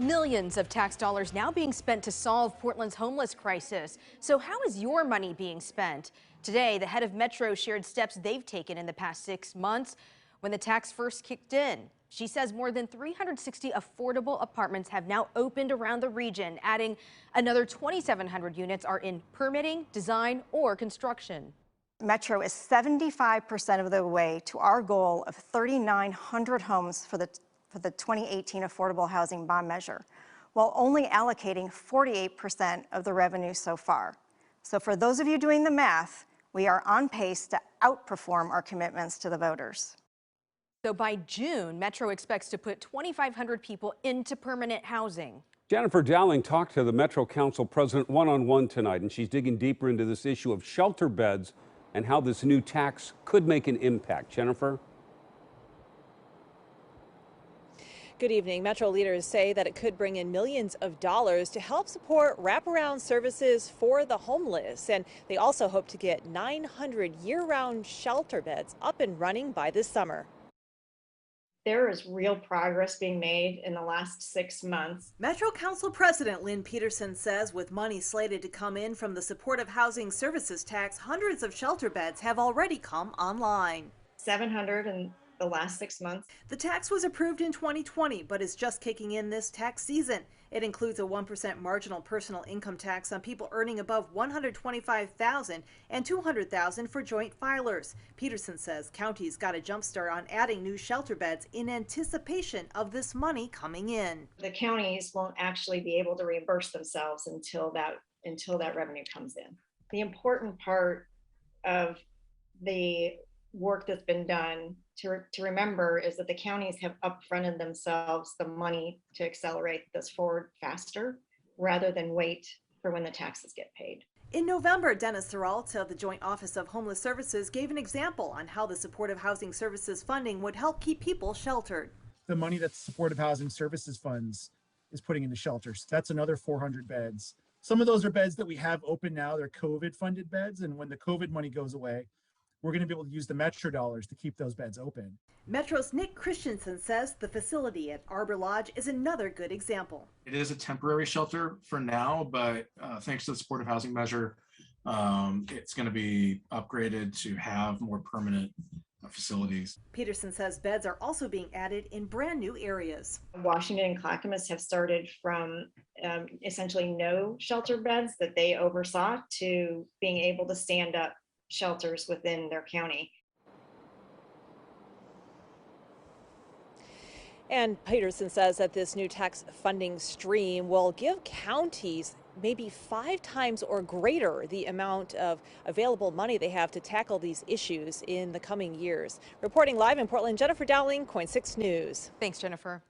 Millions of tax dollars now being spent to solve Portland's homeless crisis. So how is your money being spent? Today, the head of Metro shared steps they've taken in the past 6 months when the tax first kicked in. She says more than 360 affordable apartments have now opened around the region, adding another 2,700 units are in permitting, design, or construction. Metro is 75% of the way to our goal of 3,900 homes for the 2018 Affordable Housing Bond Measure, while only allocating 48% of the revenue so far. So for those of you doing the math, we are on pace to outperform our commitments to the voters. So by June, Metro expects to put 2,500 people into permanent housing. Jennifer Dowling talked to the Metro Council president one-on-one tonight, and she's digging deeper into this issue of shelter beds and how this new tax could make an impact. Jennifer? Good evening. Metro leaders say that it could bring in millions of dollars to help support wraparound services for the homeless. And they also hope to get 900 year-round shelter beds up and running by this summer. There is real progress being made in the last 6 months. Metro Council President Lynn Peterson says with money slated to come in from the Supportive Housing Services tax, hundreds of shelter beds have already come online. 700 in the last 6 months. The tax was approved in 2020, but is just kicking in this tax season. It includes a 1% marginal personal income tax on people earning above $125,000 and $200,000 for joint filers. Peterson says counties got a jump start on adding new shelter beds in anticipation of this money coming in. The counties won't actually be able to reimburse themselves until that revenue comes in. The important part of the work that's been done to remember is that the counties have upfronted themselves the money to accelerate this forward faster rather than wait for when the taxes get paid. In November, Dennis Thuralt of the Joint Office of Homeless Services gave an example on how the Supportive Housing Services funding would help keep people sheltered. The money that the Supportive Housing Services funds is putting into shelters. That's another 400 beds. Some of those are beds that we have open now. They're COVID funded beds. And when the COVID money goes away, we're going to be able to use the Metro dollars to keep those beds open. Metro's Nick Christensen says the facility at Arbor Lodge is another good example. It is a temporary shelter for now, but thanks to the supportive housing measure, it's going to be upgraded to have more permanent facilities. Peterson says beds are also being added in brand new areas. Washington and Clackamas have started from essentially no shelter beds that they oversaw to being able to stand up shelters within their county. And Peterson says that this new tax funding stream will give counties maybe 5 times or greater the amount of available money they have to tackle these issues in the coming years. Reporting live in Portland, Jennifer Dowling, KOIN 6 News. Thanks, Jennifer.